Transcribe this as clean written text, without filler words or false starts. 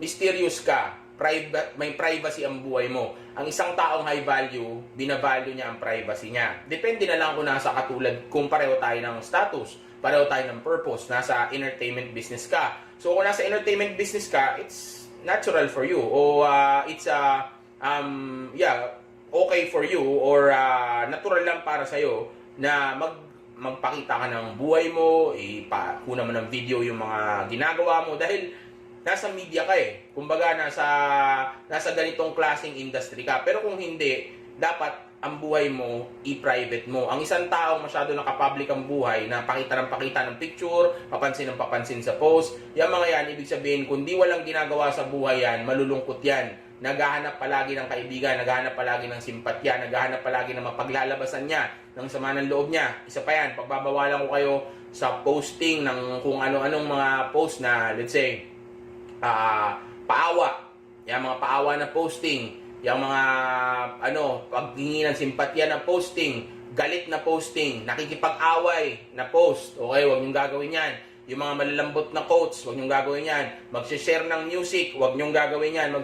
mysterious ka, private, may privacy ang buhay mo. Ang isang taong high value, binavalue niya ang privacy niya. Depende na lang kung nasa katulad, kung pareho tayo ng status, pareho tayo ng purpose, nasa entertainment business ka. So kung nasa entertainment business ka, it's natural for you, o it's okay for you, or natural lang para sa'yo na magpakita ka ng buhay mo, kuna mo ng video yung mga ginagawa mo dahil nasa media ka eh. Kumbaga nasa ganitong klaseng industry ka. Pero kung hindi, dapat ang buhay mo i-private mo. Ang isang tao masyado nakapublic ang buhay, na pakita ng picture, papansin ng papansin sa post, yung mga yan, ibig sabihin, kung di walang ginagawa sa buhay yan, malulungkot yan. Naghahanap palagi ng kaibigan, naghahanap palagi ng simpatya, naghahanap palagi ng mapaglalabasan niya, ng sama ng loob niya. Isa pa yan, pagbabawalan ko kayo sa posting ng kung ano-anong mga post na, let's say, paawa. Yung mga paawa na posting, yung mga paghingi ng simpatya na posting, galit na posting, nakikipag-away na post. Okay, huwag niyong gagawin yan. Yung mga malalambot na quotes, huwag niyong gagawin yan. Mag-share ng music, huwag niyong gagawin yan.